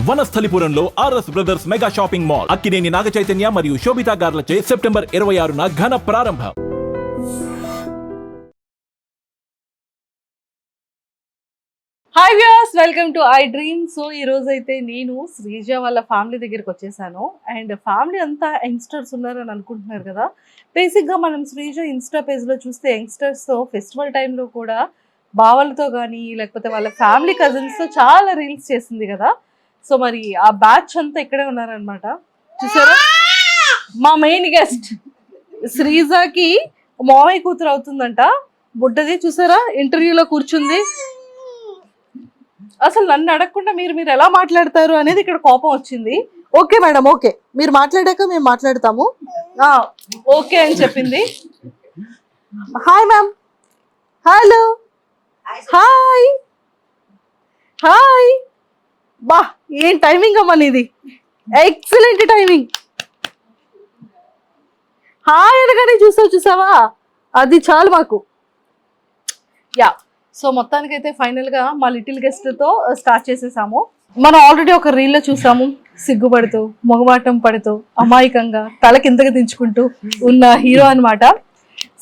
వనస్థలిపురంలో RS brothers mega shopping mall Akkineni Naga Chaitanya మరియు శోభితా గార్లచే September 26న ఘన ప్రారంభం. Hi viewers, welcome to I dream. So ఈ రోజు అయితే నేను శ్రీజ వాళ్ళ ఫ్యామిలీ దగ్గరికి వచ్చేసాను. అండ్ ఫ్యామిలీ అంతా యంగ్స్టర్స్ ఉన్నారని అనుకుంటున్నారు కదా. బేసిక్గా మనం శ్రీజ ఇన్స్టా పేజ్లో చూస్తే యంగ్స్టర్స్తో ఫెస్టివల్ టైంలో కూడా బావలతో కానీ లేకపోతే వాళ్ళ ఫ్యామిలీ కజిన్స్తో చాలా రీల్స్ చేసింది కదా. సో మరి ఆ బ్యాచ్ అంతా ఇక్కడే ఉన్నారనమాట. చూసారా, మా మెయిన్ గెస్ట్ శ్రీజకి మావయ్య కూతురు అవుతుందంట. బుడ్డది చూసారా, ఇంటర్వ్యూలో కూర్చుంది. అసలు నన్ను అడగకుండా మీరు ఎలా మాట్లాడతారు అనేది ఇక్కడ కోపం వచ్చింది. ఓకే మేడం, ఓకే, మీరు మాట్లాడాక మేము మాట్లాడతాము, ఓకే అని చెప్పింది. Hi ma'am, hello, hi hi. బా, ఏం టైమింగ్ అమ్మా నీది, ఎక్సలెంట్ టైమింగ్. హాయ్ అనగానే చూసావా, అది చాలు మాకు. యా, సో మొత్తానికైతే ఫైనల్గా మా లిటిల్ గెస్ట్తో స్టార్ట్ చేసేసాము. మనం ఆల్రెడీ ఒక రీల్లో చూసాము, సిగ్గుపడుతూ మొగమాటం పడుతూ అమాయకంగా తల కిందకి దించుకుంటూ ఉన్న హీరో అనమాట.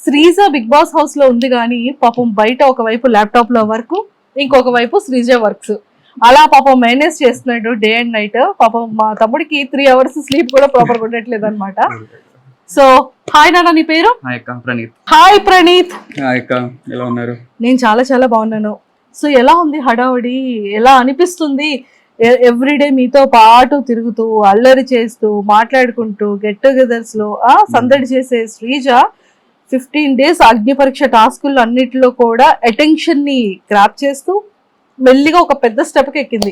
శ్రీజ బిగ్ బాస్ హౌస్లో ఉంది కానీ పాపం బయట ఒకవైపు ల్యాప్టాప్లో వర్క్, ఇంకొక వైపు శ్రీజ వర్క్స్, అలా పాపం మేనేజ్ చేస్తున్నాడు డే అండ్ నైట్. పాపం మా తమ్ముడికి 3 hours స్లీప్ కూడా ప్రాపర్గా ఉండట్లేదు అనమాట. సో హాయ్ నాన్న, నీ పేరు? ప్రణీత్. హాయ్ ప్రణీత్. ఎలా ఉన్నారు? నేను చాలా చాలా బాగున్నాను. సో ఎలా ఉంది హడావడి, ఎలా అనిపిస్తుంది ఎవ్రీడే మీతో పాటు తిరుగుతూ అల్లరి చేస్తూ మాట్లాడుకుంటూ గెట్ టుగెదర్స్ లో సందడి చేసే శ్రీజ 15 days అగ్ని పరీక్ష టాస్కుల్లో అన్నిటిలో కూడా అటెన్షన్ ని గ్రాప్ చేస్తూ మెల్లిగా ఒక పెద్ద స్టెప్కి ఎక్కింది.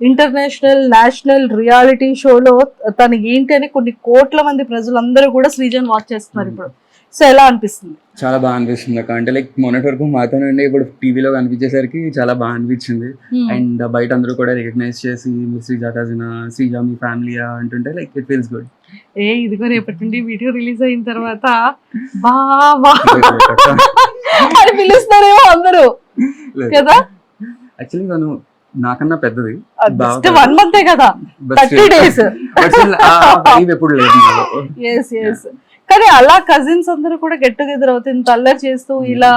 ఇంటర్నేషనల్ నేషనల్ రియాలిటీ షోలో తను ఏంటి అని కొన్ని కోట్ల మంది ప్రజలందరూ కూడా శ్రీజన్ వాచ్ చేస్తున్నారు ఇప్పుడు. సో ఎలా అనిపిస్తుంది? చాలా బాగా అనిపిస్తుంది అక్క. అంటే లైక్ మొన్నటి వరకు మాతో నుండి ఇప్పుడు టీవీలో కనిపించేసరికి చాలా బాగా అనిపించింది. అండ్ బయట అందరూ కూడా రికగ్నైజ్ చేసి మీ శ్రీజ కజిన్, శ్రీజ మీ ఫ్యామిలీ అంటుంటే లైక్ ఇట్ ఫీల్స్ గుడ్. ఇదిగో రేపటి నుండి వీడియో రిలీజ్ అయిన తర్వాత బావా అని పిలుస్తారేమో అందరూ కదా. యాక్చువల్లీ తను నాకన్నా పెద్దది, 1 month కదా, 30 days ఎప్పుడు లేదు. కానీ అలా కజిన్స్ అందరూ కూడా గెట్ టుగెదర్ అవుతుంది, ఇంత అల్లరి చేస్తూ ఇలా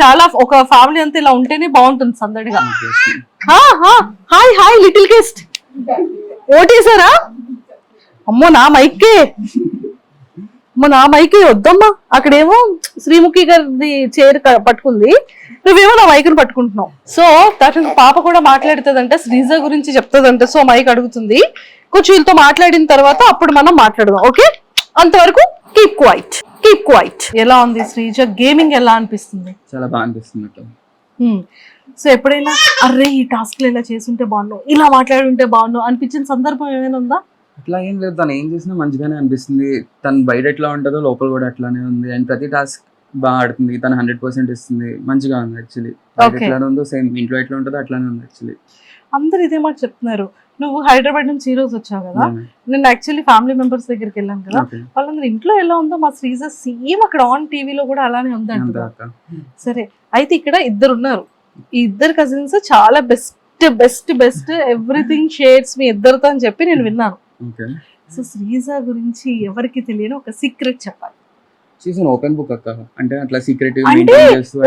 చాలా ఒక ఫ్యామిలీ అంతా ఇలా ఉంటేనే బాగుంటుంది సందడిగా. హాయ్ హాయ్ లిటిల్ గెస్ట్, ఓటేసారా? అమ్మో నా మైకే, నా మైకే వద్దమ్మా. అక్కడేమో శ్రీముఖి గారి చైర్ పట్టుకుంది, నువ్వేమో నా మైక్ని పట్టుకుంటున్నావు. సో తన పాప కూడా మాట్లాడుతుందంట, శ్రీజ గురించి చెప్తుందంట. సో మైక్ అడుగుతుంది, కొంచెం వీళ్ళతో మాట్లాడిన తర్వాత అప్పుడు మనం మాట్లాడదాం, ఓకే? అంతవరకు కీప్ క్వైట్. ఎలా ఉంది శ్రీజ గేమింగ్, ఎలా అనిపిస్తుంది? చాలా బాగా అనిపిస్తుంది. సో ఎప్పుడైనా అర్రే ఈ టాస్క్లు ఎలా చేసుంటే బాగున్నావు, ఇలా మాట్లాడుంటే బాగున్నావు అనిపించిన సందర్భం ఏమైనా ఉందా? అట్లా ఏం లేదు, తను ఏం చేసినా మంచిగానే అనిపిస్తుంది. తను బయట ఎట్లా ఉంటుందో లోపల కూడా అట్లానే ఉంది. అండ్ ప్రతి టాస్క్ బాగా ఆడుతుంది, తను 100% ఇస్తుంది, మంచిగా ఉంది. యాక్చువల్లీ ఎట్లా ఉందో సేమ్ ఇంట్లో ఎట్లా ఉంటుందో అట్లానే ఉంది. యాక్చువల్లీ అందరు ఇదే మాట చెప్తున్నారు. నువ్వు హైదరాబాద్ నుంచి ఈ రోజు వచ్చావు కదా, నేను యాక్చువల్లీ ఫ్యామిలీ మెంబర్స్ దగ్గరికి వెళ్ళాను కదా, వాళ్ళందరూ ఇంట్లో ఎలా ఉందో మా శ్రీజ సేమ్ అక్కడ ఆన్ టీవీలో కూడా అలానే ఉంది అంటారు. సరే, అయితే ఇక్కడ 2 ఉన్నారు. ఈ 2 కజిన్స్ చాలా best best best everything shares మీ ఇద్దరితో అని చెప్పి నేను విన్నాను. సో శ్రీజ గురించి ఎవరికి తెలియని ఒక సీక్రెట్ చెప్పాలి. ఓపెన్ బుక్ అక్క, అంటే అట్లా సీక్రెట్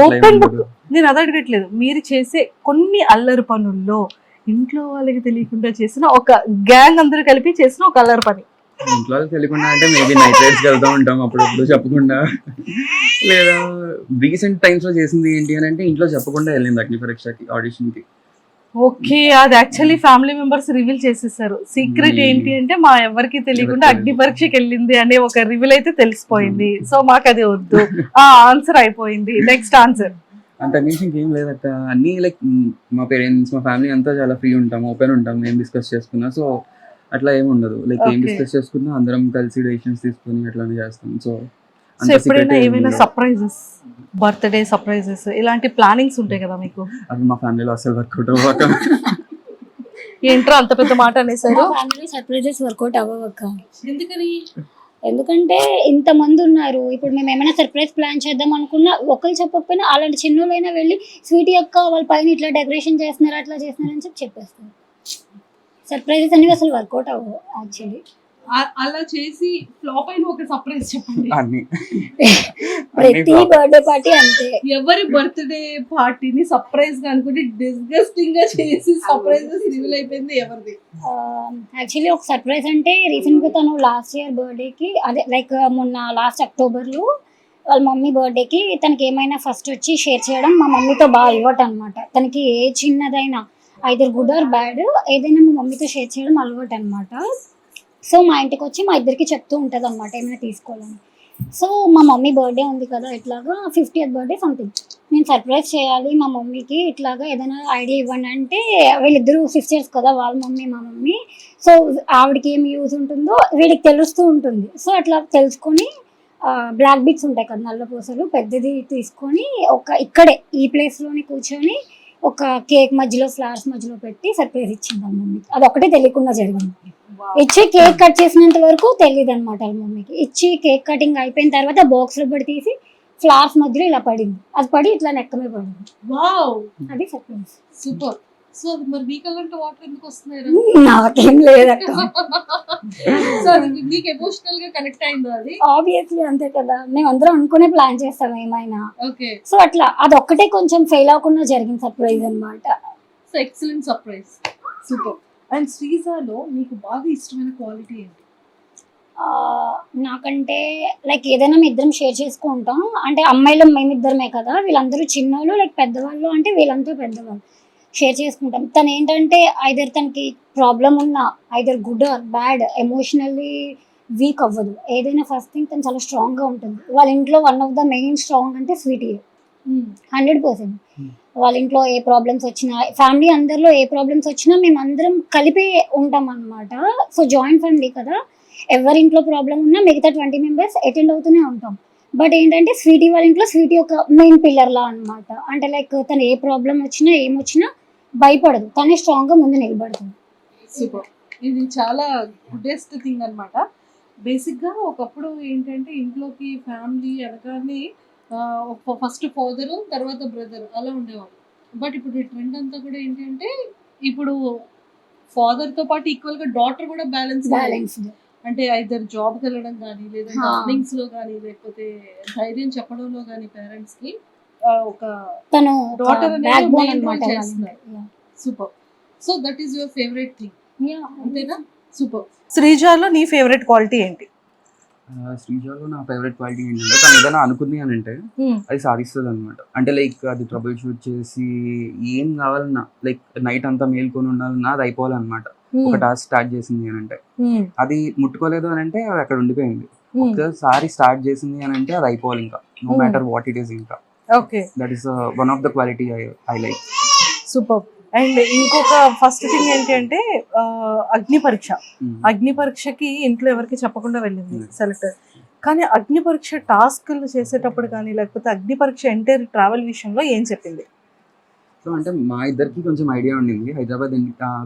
ఓపెన్ బుక్. నేను అది అడగట్లేదు, మీరు చేసే కొన్ని అల్లరి పనుల్లో ఇంట్లో వాళ్ళకి తెలియకుండా చేసిన ఒక గ్యాంగ్ అందరూ కలిపి చేసిన ఒక అల్లరి పని. ఇంట్లో తెలియకుండా అంటే మేబీ నైట్ రైడ్స్కి వెళ్తూ ఉంటాం అప్పుడప్పుడు చెప్పకుండా, లేదా రీసెంట్ టైమ్స్ లో చేసింది ఏంటి అని అంటే ఇంట్లో చెప్పకుండా వెళ్ళింది అగ్ని పరీక్షకి ఆడిషన్కి. ఓకే, అది యాక్చువల్లీ ఫ్యామిలీ మెంబర్స్ రివీల్ చేసేసారు. సీక్రెట్ ఏంటి అంటే మా ఎవరికి తెలియకుండా అగ్ని పరీక్షకి వెళ్ళింది అనే ఒక రివీల్ అయితే తెలిసిపోయింది. సో మాకు అది వద్దు, ఆన్సర్ అయిపోయింది. నెక్స్ట్ ఆన్సర్ అంత మించి ఇంకేం లేదక్క. అన్ని లైక్ మా పేరెంట్స్ మా ఫ్యామిలీ అంతా చాలా ఫ్రీ ఉంటాం, ఓపెన్ ఉంటాం, ఏం డిస్కస్ చేసుకున్నా. సో అట్లా ఏమి ఉండదు, లైక్ ఏం డిస్కస్ చేసుకున్నా అందరం కలిసి డెసిషన్స్ తీసుకుని అట్లానే చేస్తాం. సో ఎప్పుడైనా ఏమైనా సర్ప్రైజెస్, బర్త్డే సర్ప్రైజెస్ ఇలాంటి ప్లానింగ్స్ ఉంటాయి కదా మీకు? అది మా ఫ్యామిలీలో అసలు వర్కౌట్ అవ్వక. ఏంట్రా అంత పెద్ద మాట అనేసారు? సర్ప్రైజెస్ వర్కౌట్ అవ్వక. ఎందుకని? ఎందుకంటే ఇంతమంది ఉన్నారు. ఇప్పుడు మేము ఏమైనా సర్ప్రైజ్ ప్లాన్ చేద్దాం అనుకున్నా ఒకరు చెప్పకపోయినా అలాంటి చిన్నోళ్ళైనా వెళ్ళి స్వీటీ అక్క వాళ్ళ పైన ఇట్లా డెకరేషన్ చేస్తున్నారు అట్లా చేస్తున్నారు అని చెప్పేస్తారు. సర్ప్రైజెస్ అనేవి అసలు వర్కౌట్ అవ్వవు యాక్చువల్లీ. అలా చేసి ఫ్లాప్ అయిన ఒక సర్ప్రైజ్ చెప్పండి. అన్ని ప్రతి బర్త్డే పార్టీ అంతే. ఎవరి బర్త్డే పార్టీని సర్ప్రైజ్ గా అనుకుంటే డిస్గస్టింగ్ గా చేసి సర్ప్రైజెస్ రివీల్ అయిపోయింది ఎవరిది? యాక్చువల్లీ ఒక సర్ప్రైజ్ అంటే రీసెంట్ గా తను లాస్ట్ ఇయర్ బర్త్డేకి అదే లైక్ మొన్న లాస్ట్ అక్టోబర్లో వాళ్ళ మమ్మీ బర్త్డేకి తనకి ఏమైనా ఫస్ట్ వచ్చి షేర్ చేయడం మా మమ్మీతో బాగా అలవాటు అనమాట. తనకి ఏ చిన్నదైనా ఐదర్ గుడ్ ఆర్ బ్యాడ్ ఏదైనా మా మమ్మీతో షేర్ చేయడం అలవాటు అనమాట. సో మా ఇంటికి వచ్చి మా ఇద్దరికి చెప్తూ ఉంటుంది అనమాట ఏమైనా తీసుకోవాలని. సో మా మమ్మీ బర్త్డే ఉంది కదా, ఇట్లాగా 50th బర్త్డే సంథింగ్, నేను సర్ప్రైజ్ చేయాలి మా మమ్మీకి, ఇట్లాగా ఏదైనా ఐడియా ఇవ్వండి అంటే వీళ్ళిద్దరూ సిస్టర్స్ కదా, వాళ్ళ మమ్మీ మా మమ్మీ. సో ఆవిడకి ఏం యూజ్ ఉంటుందో వీడికి తెలుస్తూ ఉంటుంది. సో అట్లా తెలుసుకొని బ్లాక్ బీట్స్ ఉంటాయి కదా, నల్ల పూసలు పెద్దది తీసుకొని ఇక్కడే ఈ ప్లేస్లోనే కూర్చొని ఒక కేక్ మధ్యలో ఫ్లవర్స్ మధ్యలో పెట్టి సర్ప్రైజ్ ఇచ్చింది వాళ్ళ మమ్మీకి. అది ఒకటే తెలియకుండా జరిగింది. ఇచ్చి కేక్ కట్ చేసినంత వరకు తెలియదు అనమాట వాళ్ళ మమ్మీకి. ఇచ్చి కేక్ కటింగ్ అయిపోయిన తర్వాత బాక్స్ లో పడి తీసి ఫ్లవర్స్ మధ్యలో ఇలా పడింది. అది పడి ఇట్లా నెక్కమే పడింది. వావ్, అది సర్ప్రైజ్. సూపర్. సో అది మరి మీ కళ్ళంటే వాటర్ ఎందుకు వస్తున్నాయి? నాకేం లేదక్క. సో అది మీకు ఎమోషనల్ గా కనెక్ట్ అయిందో? అది ఆబ్వియస్లీ అంతే కదా, మేము అందరం అనుకునే ప్లాన్ చేస్తాం ఏమైనా. ఓకే. సో అట్లా అది ఒక్కటే కొంచెం ఫెయిల్ అవ్వకుండా జరిగిన సర్ప్రైజ్ అనమాట. So excellent surprise. Super. And శ్రీజాలో మీకు బాగా ఇష్టమైన క్వాలిటీ ఏంటి? నాకంటే లైక్ ఏదైనా మేము ఇద్దరం షేర్ చేసుకుంటాం. అంటే అమ్మాయిలు మేమిద్దరమే కదా, వీళ్ళందరూ చిన్నోళ్ళు లైక్ పెద్దవాళ్ళు, అంటే వీళ్ళంతా పెద్దవాళ్ళు షేర్ చేసుకుంటాం. తను ఏంటంటే ఐదర్ తనకి ప్రాబ్లం ఉన్నా either good or bad emotionally weak అవ్వదు. ఏదైనా ఫస్ట్ థింగ్ తను చాలా స్ట్రాంగ్గా ఉంటుంది. వాళ్ళ ఇంట్లో one of the main strong అంటే స్వీటీ 100%. వాళ్ళ ఇంట్లో ఏ ప్రాబ్లమ్స్ వచ్చినా, ఫ్యామిలీ అందరిలో ఏ ప్రాబ్లమ్స్ వచ్చినా మేము అందరం కలిపి ఉంటాం అనమాట. సో జాయింట్ ఫ్యామిలీ కదా, ఎవరింట్లో ప్రాబ్లం ఉన్నా మిగతా 20 మెంబర్స్ అటెండ్ అవుతూనే ఉంటాం. బట్ ఏంటంటే స్వీటీ వాళ్ళ ఇంట్లో స్వీటీ ఒక మెయిన్ పిల్లర్లా అనమాట. అంటే లైక్ తను ఏ ప్రాబ్లం వచ్చినా ఏమొచ్చినా భయపడదు, తనే స్ట్రాంగ్గా ముందు నిలబడుతుంది. సూపర్. ఇది చాలా గుడ్డెస్ట్ థింగ్ అనమాట. బేసిక్గా ఒకప్పుడు ఏంటంటే ఇంట్లోకి ఫ్యామిలీ అనగానే ఫస్ట్ ఫాదరు తర్వాత బ్రదర్ అలా ఉండేవాళ్ళు. బట్ ఇప్పుడు ఈ ట్రెండ్ అంతా కూడా ఏంటంటే ఇప్పుడు ఫాదర్తో పాటు ఈక్వల్గా డాటర్ కూడా బ్యాలెన్స్. అంటే ఐదర్ జాబ్కి వెళ్ళడం కానీ, లేదంటే అర్నింగ్స్ లో కానీ, లేకపోతే ధైర్యం చెప్పడంలో కానీ పేరెంట్స్ కి ఒక తను డాటర్ బ్యాక్ బోన్ అన్నమాట. అన్నమాట. Super. So that is your favourite thing, అంతేనా? సూపర్. శ్రీజాలో నీ ఫేవరెట్ క్వాలిటీ ఏంటి? శ్రీజాలో నా ఫేవరెట్ క్వాలిటీ ఏంటంటే తను ఏదైనా అనుకుంది అని అంటే అది సాధిస్తుంది అనమాట. అంటే లైక్ అది ట్రబుల్ షూట్ చేసి ఏం కావాలన్నా లైక్ నైట్ అంతా మేల్కొని ఉండాలన్నా అది అయిపోవాలన్నమాట. ఒక టాస్క్ స్టార్ట్ చేసింది అని అంటే అది ముట్టుకోలేదు అని అంటే అది అక్కడ ఉండిపోయింది. ఒకసారి స్టార్ట్ చేసింది అని అంటే అది అయిపోవాలి ఇంకా, no matter what it is. ఇంకా okay, that is one of the quality I like. Super. And ఇంకొక ఫస్ట్ థింగ్ ఏంటి అంటే అగ్ని పరీక్ష. అగ్ని పరీక్షకి ఇంట్లో ఎవరికి చెప్పకుండా వెళ్ళింది సెలెక్టర్. కానీ అగ్ని పరీక్ష టాస్క్లు చేసేటప్పుడు కానీ, లేకపోతే అగ్ని పరీక్ష ఎంటైర్ ట్రావెల్ విషయంలో ఏం చెప్పింది? సో అంటే మా ఇద్దరికి కొంచెం ఐడియా ఉండింది. హైదరాబాద్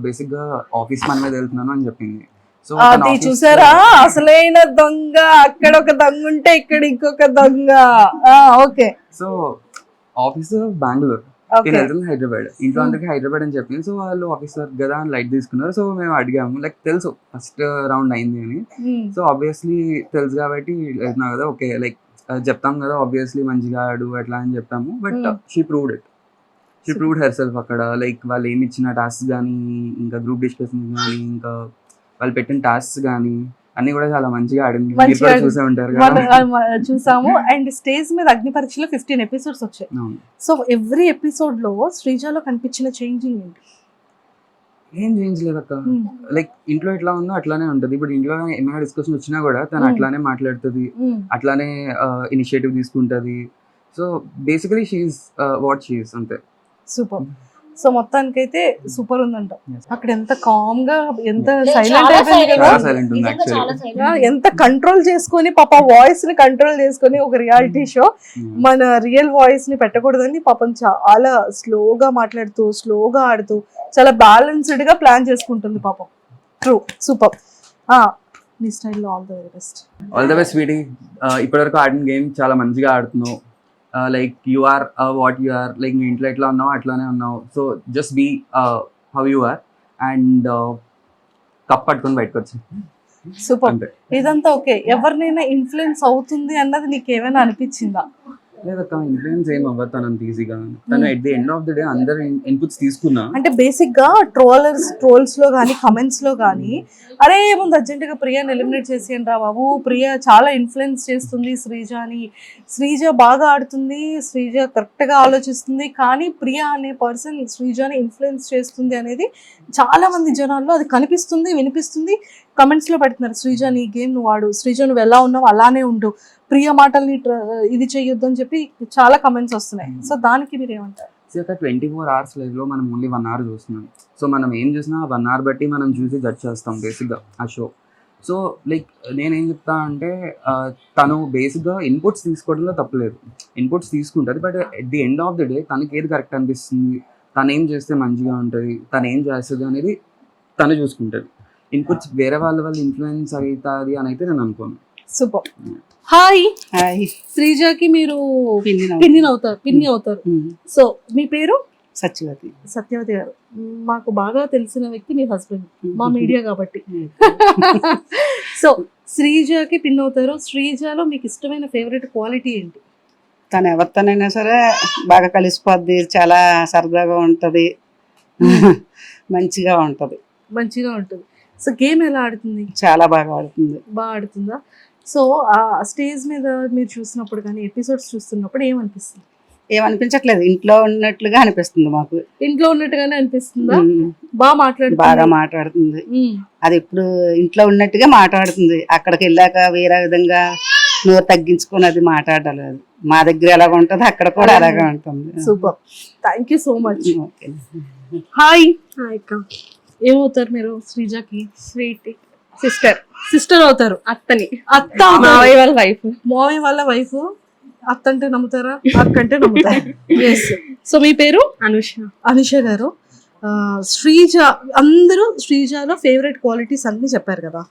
బేసిక్ గా ఆఫీస్ పని మీద వెళ్తున్నాను అని చెప్పింది. సో అది చూసారా, అసలైన దొంగ. అక్కడ ఒక దొంగ ఉంటే ఇక్కడ ఇంకొక దొంగ. ఓకే. సో ఆఫీస్ బెంగళూరు, నేను వెళ్తుంది హైదరాబాద్. ఇంట్లో అందరికి హైదరాబాద్ అని చెప్పింది. సో వాళ్ళు ఆఫీసర్ కదా అని లైట్ తీసుకున్నారు. సో మేము అడిగాము, లైక్ తెలుసు ఫస్ట్ రౌండ్ అయింది అని. సో ఆబ్వియస్లీ తెలుసు కాబట్టి వెళ్తున్నావు కదా, ఓకే లైక్ చెప్తాం కదా ఆబ్వియస్లీ మంచిగా ఆడు అట్లా అని చెప్పాము. But she proved it. She proved herself అక్కడ. లైక్ వాళ్ళు ఏమి ఇచ్చిన టాస్క్ కానీ, ఇంకా గ్రూప్ డిస్కషన్ కానీ, ఇంకా వాళ్ళు పెట్టిన టాస్క్ కానీ అన్ని కూడా చాలా మంచిగా ఆడింది. మీరు కూడా చూసే ఉంటారు కదా. చూసాము. అండ్ స్టేజ్ మీద అగ్ని పరీక్షలో 15 ఎపిసోడ్స్ వచ్చాయి. సో ఎవ్రీ ఎపిసోడ్ లో శ్రీజాలో కనిపించిన చేంజింగ్ ఏంటి? ఏం చేంజ్ లేదు అక్క. లైక్ ఇంట్లో ఎట్లా ఉందో అట్లానే ఉంటది. ఇప్పుడు ఇంట్లో ఏమైనా డిస్కషన్ వచ్చినా కూడా తను అట్లానే మాట్లాడుతుంది, అట్లానే ఇనిషియేటివ్ తీసుకుంటది. So basically she's what she's, అంతే. సూపర్. సో మొత్తానికైతే సూపర్ ఉందంట. అక్కడ ఎంత కామ్ గా, ఎంత సైలెంట్ అయిపోయింది కదా, ఎంత కంట్రోల్ చేసుకొని పాప వాయిస్ ని కంట్రోల్ చేసుకొని. ఒక రియాలిటీ షో మన రియల్ వాయిస్ ని పెట్టకూడదని పాపం చాలా స్లోగా మాట్లాడుతూ, స్లోగా ఆడుతూ, చాలా బ్యాలెన్స్డ్ గా ప్లాన్ చేసుకుంటుంది పాపం. ట్రూ. సూపర్. నీ స్టైల్లో all the very best. All the best sweetie. ఇప్పటివరకు ఆడిన గేమ్ చాలా మంచిగా ఆడుతున్నావు. Like you are what you are. Like మీ ఇంట్లో ఎట్లా ఉన్నావు అట్లానే ఉన్నావు. So just be how you are. And cup పట్టుకొని బయటకు వచ్చి సూపర్. అంతే. ఇదంతా ఓకే. ఎవరినైనా ఇన్ఫ్లుయెన్స్ అవుతుంది అన్నది నీకు ఏమైనా అనిపించిందా? లేదక్క, ఇన్ఫ్లుయెన్స్ ఏం అవ్వదు తను అంత ఈజీగా. తను at the end of the day అందరు ఇన్పుట్స్ తీసుకున్నా. అంటే బేసిక్ గా ట్రోల్స్ లో కానీ కమెంట్స్ లో కానీ అరే ఏముంది అర్జెంట్ గా ప్రియాని ఎలిమినేట్ చేసేయండి రా బాబు, ప్రియా చాలా ఇన్ఫ్లుయెన్స్ చేస్తుంది శ్రీజాని, శ్రీజ బాగా ఆడుతుంది, శ్రీజ కరెక్ట్ గా ఆలోచిస్తుంది, కానీ ప్రియా అనే పర్సన్ శ్రీజాని ఇన్ఫ్లుయెన్స్ చేస్తుంది అనేది చాలా మంది జనాల్లో అది కనిపిస్తుంది, వినిపిస్తుంది. కమెంట్స్ లో పెడుతున్నారు శ్రీజాని గేమ్ నువ్వు ఆడు, శ్రీజ నువ్వు ఎలా ఉన్నావు అలానే ఉండు, ప్రియ మాటల్ని ఇది చెయ్యొద్దు అని చెప్పి చాలా కమెంట్స్ వస్తున్నాయి. సో దానికి మీరు ఏమంటారు? 24 hours లైవ్ లో మనం ఓన్లీ 1 hour చూస్తున్నాం. సో మనం ఏం చూసినా 1 hour బట్టి మనం చూసి జడ్జ్ చేస్తాం బేసిక్గా ఆ షో. సో లైక్ నేనేం చెప్తా అంటే తను బేసిక్గా ఇన్పుట్స్ తీసుకోవడంలో తప్పలేదు, ఇన్పుట్స్ తీసుకుంటుంది. But at the end of the day తనకి ఏది కరెక్ట్ అనిపిస్తుంది, తను ఏం చేస్తే మంచిగా ఉంటుంది, తను ఏం చేస్తుంది అనేది తను చూసుకుంటుంది. ఇన్పుట్స్ వేరే వాళ్ళ ఇన్ఫ్లుయెన్స్ అవుతుంది అని అయితే నేను అనుకోను. సూపర్. హాయ్. హాయ్. శ్రీజాకి మీరు పిన్ని అవుతారు. సో మీ పేరు? సత్యవతి. సత్యవతి గారు మాకు బాగా తెలిసిన వ్యక్తి మీ హస్బెండ్, మా మీడియా కాబట్టి. సో శ్రీజాకి పిన్ అవుతారు. శ్రీజాలో మీకు ఇష్టమైన ఫేవరెట్ క్వాలిటీ ఏంటి? తను ఎవరితోనైనా సరే బాగా కలిసిపోద్ది, చాలా సరదాగా ఉంటది, మంచిగా ఉంటది. మంచిగా ఉంటుంది. సో గేమ్ ఎలా ఆడుతుంది? చాలా బాగా ఆడుతుంది. బాగా ఆడుతుందా? సో ఆ స్టేజ్ మీద మీరు చూసినప్పుడు కానీ ఎపిసోడ్స్ చూస్తున్నప్పుడు ఏమనిపిస్తుంది? ఏమనిపించట్లేదు, ఇంట్లో ఉన్నట్లుగా అనిపిస్తుంది మాకు. ఇంట్లో ఉన్నట్టుగానే అనిపిస్తుందా? బాగా బాగా మాట్లాడుతుంది. అది ఇప్పుడు ఇంట్లో ఉన్నట్టుగా మాట్లాడుతుంది. అక్కడికి వెళ్ళాక వేరే విధంగా నోరు తగ్గించుకొని అది మాట్లాడలేదు. మా దగ్గర ఎలాగ ఉంటుంది అక్కడ కూడా అలాగే ఉంటుంది. Super. Thank you so much. Okay. Hi. Hi అక్క. ఏమవుతారు మీరు శ్రీజాకి? స్వీట్ సిస్టర్ అవుతారు. అత్తని అత్త మావయ్య వాళ్ళ వైఫ్. మావయ్య వాళ్ళ వైఫ్. అత్త అంటే నమ్ముతారా? అక్క అంటే నమ్ముతారా? ఎస్. సో మీ పేరు? అనుష గారు. శ్రీజ, అందరూ శ్రీజాలో ఫేవరెట్ క్వాలిటీస్ అన్ని చెప్పారు కదా.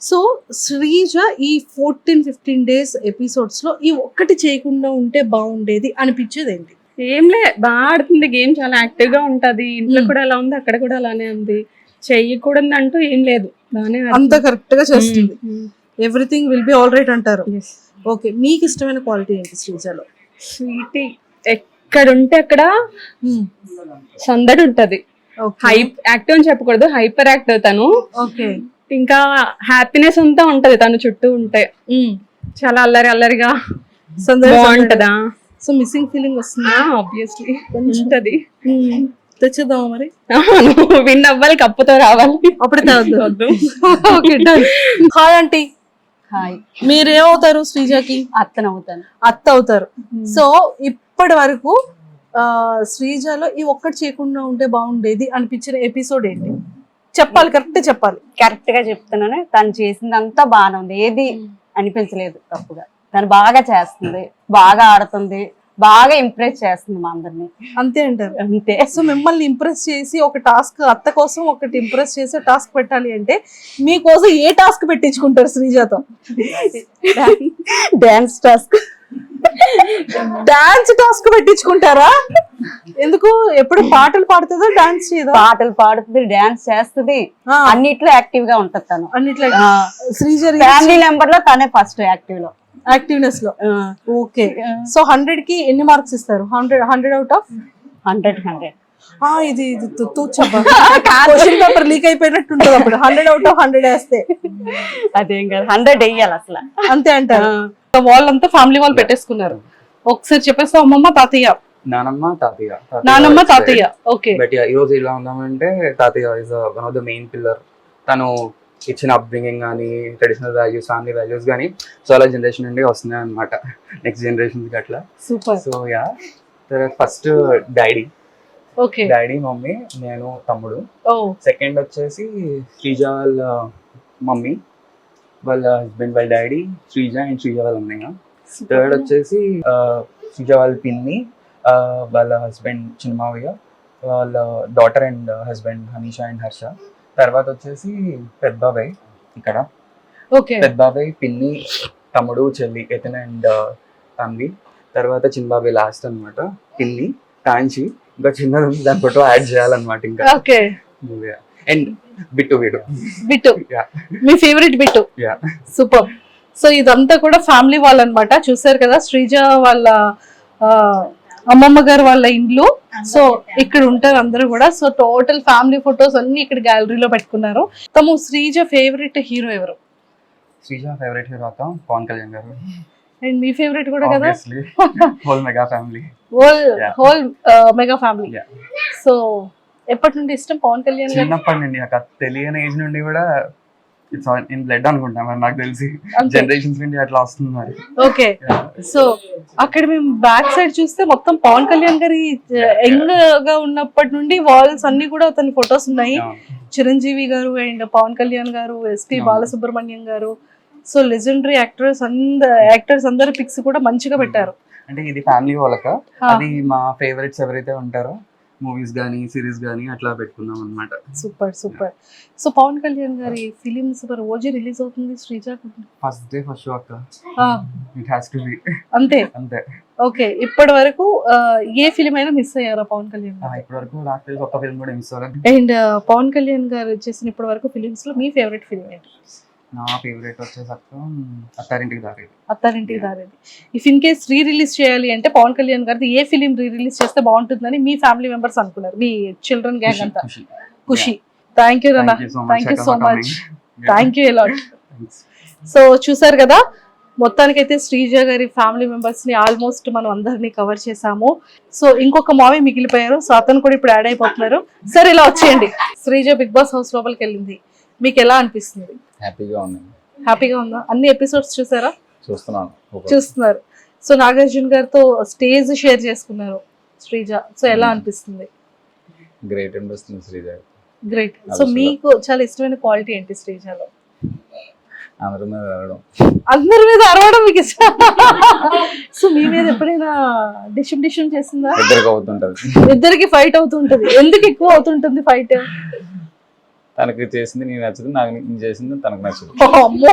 సో శ్రీజ ఈ 14-15 days ఎపిసోడ్స్ లో ఈ ఒక్కటి చేయకుండా ఉంటే బాగుండేది అనిపించేది ఏంటి? ఏంలే, బాగా ఆడుతుంది గేమ్, చాలా యాక్టివ్ గా ఉంటది. ఇంట్లో కూడా అలా ఉంది, అక్కడ కూడా అలానే ఉంది. చెయ్యకూడదు అంటూ ఏం లేదు, బాగానే అంత కరెక్ట్ గా చేస్తుంది. Everything will be all right అంటారు. ఓకే. మీకు ఇష్టమైన క్వాలిటీ ఏంటి శ్రీజాలో? స్వీట్. ఎక్కడ ఉంటే అక్కడ సందడి ఉంటది. యాక్టివ్ అని చెప్పకూడదు, హైపర్ యాక్టివ్ తను. ఓకే. ఇంకా హ్యాపీనెస్ అంతా ఉంటది తను చుట్టూ ఉంటే. చాలా అల్లరిగా బాగుంటదా. సో మిస్సింగ్ ఫీలింగ్ వస్తుందా? ఆబ్వియస్లీ ఉంటది. తెచ్చేద్దామా మరి? విన్ అవ్వాలి, కప్పుతో రావాలి. అప్పుడే తేవద్దు. Okay done. Hi aunty. Hi. మీరేమవుతారు శ్రీజాకి? అత్తనవుతాను. అత్త అవుతారు. సో ఇప్పటి వరకు శ్రీజాలో ఈ ఒక్కటి చేయకుండా ఉంటే బాగుండేది అనిపించిన ఎపిసోడ్ ఏంటి? చెప్పాలి, కరెక్ట్ చెప్పాలి. కరెక్ట్ గా చెప్తున్నాను. తను చేసిందంతా బాగానే ఉంది, ఏది అనిపించలేదు తప్పుగా. తను బాగా చేస్తుంది, బాగా ఆడుతుంది, బాగా ఇంప్రెస్ చేస్తుంది మా అందరినీ. అంతే అంటారు? అంతే. సో మిమ్మల్ని ఇంప్రెస్ చేసి ఒక టాస్క్, అత్త కోసం ఒకటి ఇంప్రెస్ చేసి టాస్క్ పెట్టాలి అంటే మీకోసం ఏ టాస్క్ పెట్టించుకుంటారు శ్రీజాతో? Dance task. డాన్స్ టాస్క్ పెట్టించుకుంటారా? ఎందుకు? ఎప్పుడు పాటలు పాడుతుందో డాన్స్ చేయదా? పాటలు పాడుతుంది, డాన్స్ చేస్తుంది, అన్నిట్లో యాక్టివ్ గా ఉంటది తను. అన్నిట్లో శ్రీజ ఫ్యామిలీ మెంబర్ లో తనే ఫస్ట్ యాక్టివ్ లో, యాక్టివ్నెస్ లో. ఓకే. సో 100 కి ఎన్ని మార్క్స్ ఇస్తారు? 100 అవుట్ ఆఫ్ 100. ఇది క్వశ్చన్ పేపర్ లీక్ అయిపోయినట్టు ఉంటుంది అప్పుడు. 100 అవుట్ ఆఫ్ 100 వేస్తే అదేం కాదు, 100 వేయాలి అసలు. అంతే అంటారు. వాళ్ళంతా ఫ్యామిలీ వాళ్ళు పెట్టేసుకున్నారు. ఒకసారి చెప్పేస్తా. అమ్మమ్మ, తాతయ్య, నానమ్మ, తాతయ్య. నానమ్మ, తాతయ్య. ఓకే. బట్ ఈ రోజు ఇలా ఉందామంటే తాతయ్య is one of the main pillar. తను ఇచ్చిన అప్బ్రింగింగ్ కానీ, ట్రెడిషనల్ వాల్యూస్, ఫ్యామిలీ వాల్యూస్ కానీ చాలా జనరేషన్ నుండి వస్తున్నాయి అనమాట, నెక్స్ట్ జనరేషన్ అట్లా. Super. So yeah, first daddy, okay, daddy, mummy, నేను, తమ్ముడు. సెకండ్ వచ్చేసి శ్రీజ వాళ్ళ మమ్మీ, వాళ్ళ హస్బెండ్, వాళ్ళ డాడీ, శ్రీజ అండ్ శ్రీజ వాళ్ళ అన్నయ్య. థర్డ్ వచ్చేసి శ్రీజ వాళ్ళ పిన్ని, వాళ్ళ హస్బెండ్ చిన్నమావయ్య, వాళ్ళ daughter and husband Hanisha and Harsha. తర్వాత వచ్చేసి పెద్ద బాబాయ్ ఇక్కడ, పెద్ద బాబాయ్, పిన్ని, తమ్ముడు, చెల్లి ఎతన్ అండ్ తన్వి. తర్వాత చిన్న బాబాయ్ లాస్ట్ అనమాట, పిన్ని, కాంచి. ఇంకా చిన్నది దాని ఫోటో యాడ్ చేయాలన్నమాట ఇంకా. అండ్ బిట్టు వీడు. బిట్టు Yeah. మీ favourite Bittu. Yeah. Super. So ఇదంతా కూడా ఫ్యామిలీ వాళ్ళు అనమాట. చూసారు కదా శ్రీజ వాళ్ళ అమ్మమ్మ గారు వాళ్ళ ఇండ్లు. సో ఇక్కడ ఉంటారు అందరూ కూడా. సో టోటల్ ఫ్యామిలీ ఫొటోస్ అన్ని ఇక్కడ గ్యాలరీలో పెట్టుకున్నారు. తము శ్రీజ ఫేవరెట్ హీరో ఎవరు? శ్రీజ ఫేవరెట్ హీరో అక్క పవన్ కళ్యాణ్ గారు. అండ్ మీ ఫేవరెట్ కూడా కదా? Obviously. Whole mega family. Whole mega family. Yeah. So ఎప్పటి నుండి ఇష్టం పవన్ కళ్యాణ్ గారు? చిన్నప్పటి నుండి అక్క, తెలియని ఏజ్ నుండి కూడా ఇట్స్ ఇన్ బ్లడ్ అనుకుంటా మరి నాకు తెలిసి. అంతే. జనరేషన్స్ నుండి అట్లా వస్తుంది మరి. ఓకే. సో అక్కడ మేము బ్యాక్ సైడ్ చూస్తే మొత్తం పవన్ కళ్యాణ్ గారి యంగ్ గా ఉన్నప్పటి నుండి వాల్స్ అన్ని కూడా అతని ఫొటోస్ ఉన్నాయి. చిరంజీవి గారు అండ్ పవన్ కళ్యాణ్ గారు, ఎస్పి బాలసుబ్రహ్మణ్యం గారు. సో లెజెండరీ యాక్టర్స్ అందరి పిక్స్ కూడా మంచిగా పెట్టారు. అంటే ఇది ఫ్యామిలీ వాళ్ళక, అది మా ఫేవరెట్స్ ఎవరైతే ఉంటారో మూవీస్ గానీ సిరీస్ గానీ అట్లా పెట్టుకున్నాం అన్నమాట. Super super. So Pawan Kalyan గారి ఫిలిమ్స్ మరి ఓజీ రిలీజ్ అవుతుంది Sreeja. First day first show అక్క. It has to be. అంతే అంతే. ఓకే. ఇప్పటి వరకు ఏ ఫిలిం అయినా మిస్ అయ్యారా పవన్ కళ్యాణ్ గారు? ఇప్పటి వరకు నాకు తెలిసి ఒక్క ఫిల్మ్ కూడా మిస్ అవ్వలేదు. అండ్ పవన్ కళ్యాణ్ గారు చేసిన ఇప్పటి వరకు ఫిలిమ్స్ లో మీ ఫేవరెట్ ఫిలిం ఏంటి? నా ఫేవరెట్ వచ్చేసరికి Attarintiki Daredi. Attarintiki Daredi. If in case re release చేయాలి అంటే పవన్ కళ్యాణ్ గారిది ఏ ఫిలిం రీ రిలీజ్ చేస్తే బాగుంటుందని మీ ఫ్యామిలీ మెంబర్స్ అనుకున్నారు, మీ చిల్డ్రన్ గ్యాంగ్ అంతా? ఖుషి. థ్యాంక్ యూ రన్నా, thank you so much, thank you a lot. So చూసారు కదా, మొత్తానికైతే శ్రీజ గారి ఫ్యామిలీ మెంబర్స్ ని ఆల్మోస్ట్ మనం అందరినీ కవర్ చేసాము. సో ఇంకొక మావి మిగిలిపోయారు. సో అతను కూడా ఇప్పుడు యాడ్ అయిపోతున్నారు. సరే ఇలా వచ్చేయండి. శ్రీజ బిగ్ బాస్ హౌస్ లోపలికి వెళ్ళింది, మీకు ఎలా అనిపిస్తుంది? హ్యాపీగా ఉంది. హ్యాపీగా ఉందా? అన్ని ఎపిసోడ్స్ చూసారా? చూస్తున్నాను. చూస్తున్నారు. సో నాగార్జున గారితో స్టేజ్ షేర్ చేసుకున్నారు శ్రీజ. సో ఎలా అనిపిస్తుంది? గ్రేట్ అనిపిస్తుంది శ్రీజ. గ్రేట్. సో మీకు చాలా ఇష్టమైన క్వాలిటీ ఏంటి శ్రీజలో? అందరి మీద అడగడం. అందరి మీద అరవడం మీకు ఇష్టం? సో మీ మీద ఎప్పుడైనా డిషం చేసిందా? ఇద్దరికి అవుతుంటది. ఇద్దరికి ఫైట్ అవుతుంటది. ఎందుకు ఎక్కువ అవుతుంటుంది ఫైట్? తనకి చేసింది నేను నచ్చదు, నాకు నేను చేసింది తనకు నచ్చదు. అమ్మో,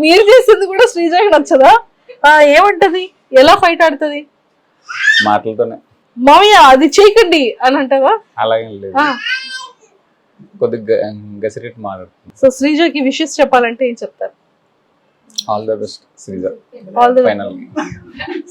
మీరు చేసింది కూడా శ్రీజకి నచ్చదా? ఏమంటది? ఎలా ఫైట్ ఆడుతుంది? మాటలతోనే. మామయ్య అది చేయకండి అని అంటదా? అలాగే లేదు, కొద్దిగా గసిరెట్ మాట్లాడుతుంది. సో శ్రీజకి విషెస్ చెప్పాలంటే ఏం చెప్తారు? All the best Sreeja. All the final.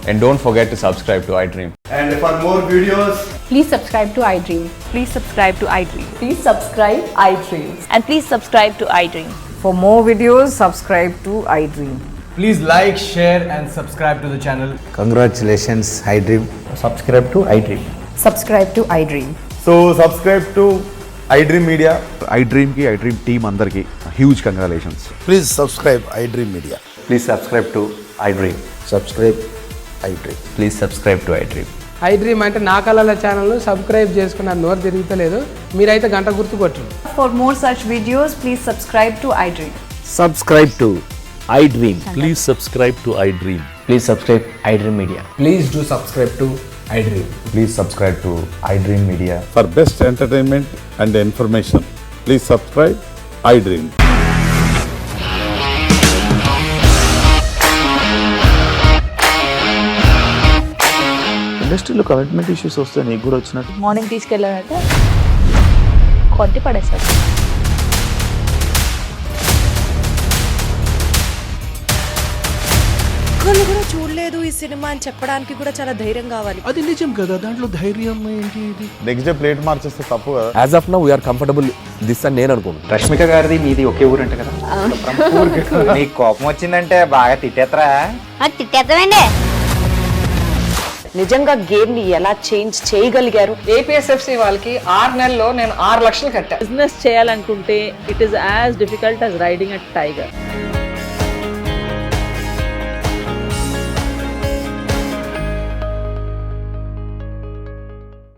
And don't forget to subscribe to iDream. And for more videos, please subscribe to iDream. Please subscribe to iDream. Please subscribe iDream. And please subscribe to iDream. For more videos, subscribe to iDream. please like, share and subscribe to the channel. Congratulations, iDream. Subscribe to iDream. Subscribe to iDream. So subscribe to iDream Media. iDream ki iDream team andarki huge congratulations. Please subscribe iDream Media. Please subscribe to iDream. Subscribe iDream. Please subscribe to iDream. iDream అంటే నా కళల channel subscribe చేసుకున్న నోరు తిరుగుతలేదు, మీరైతే గంట గుర్తు కొట్టండి. For more such videos, please subscribe to iDream. Subscribe to iDream. Please subscribe to iDream. Please subscribe iDream Media. Please do subscribe to iDream. Please subscribe to iDream Media. For best entertainment and information, please subscribe iDream. ఇండస్ట్రీలో commitment issues వస్తే నీకు కూడా వచ్చినట్టు? Morning తీసుకెళ్ళారంటే కొట్టి పడేస్తారు. ఒక్కళ్ళు కూడా చూడలేదు ఈ సినిమా అని చెప్పడానికి కూడా చాలా ధైర్యం కావాలి. అది నిజం కదా, దాంట్లో ధైర్యం ఏంటి? ఇది నెక్స్ట్ డే ప్లేట్ మార్చేస్తే తప్పు కదా. As of now we're comfortable this అని నేను అనుకుంటున్నాను. రష్మిక గారిది మీది ఒకే ఊరు అంటే కదా? నీకు కోపం వచ్చిందంటే బాగా తిట్టేత్తరా? తిట్టేద్దామండి. నిజంగా గేమ్ ని ఎలా చేంజ్ చేయగలిగారు? ఏపీఎస్ఎఫ్సి వాళ్ళకి 6 నెలల్లో నేను 6 లక్షలు కట్టా. బిజినెస్ చేయాలనుకుంటే it is as difficult as riding a tiger.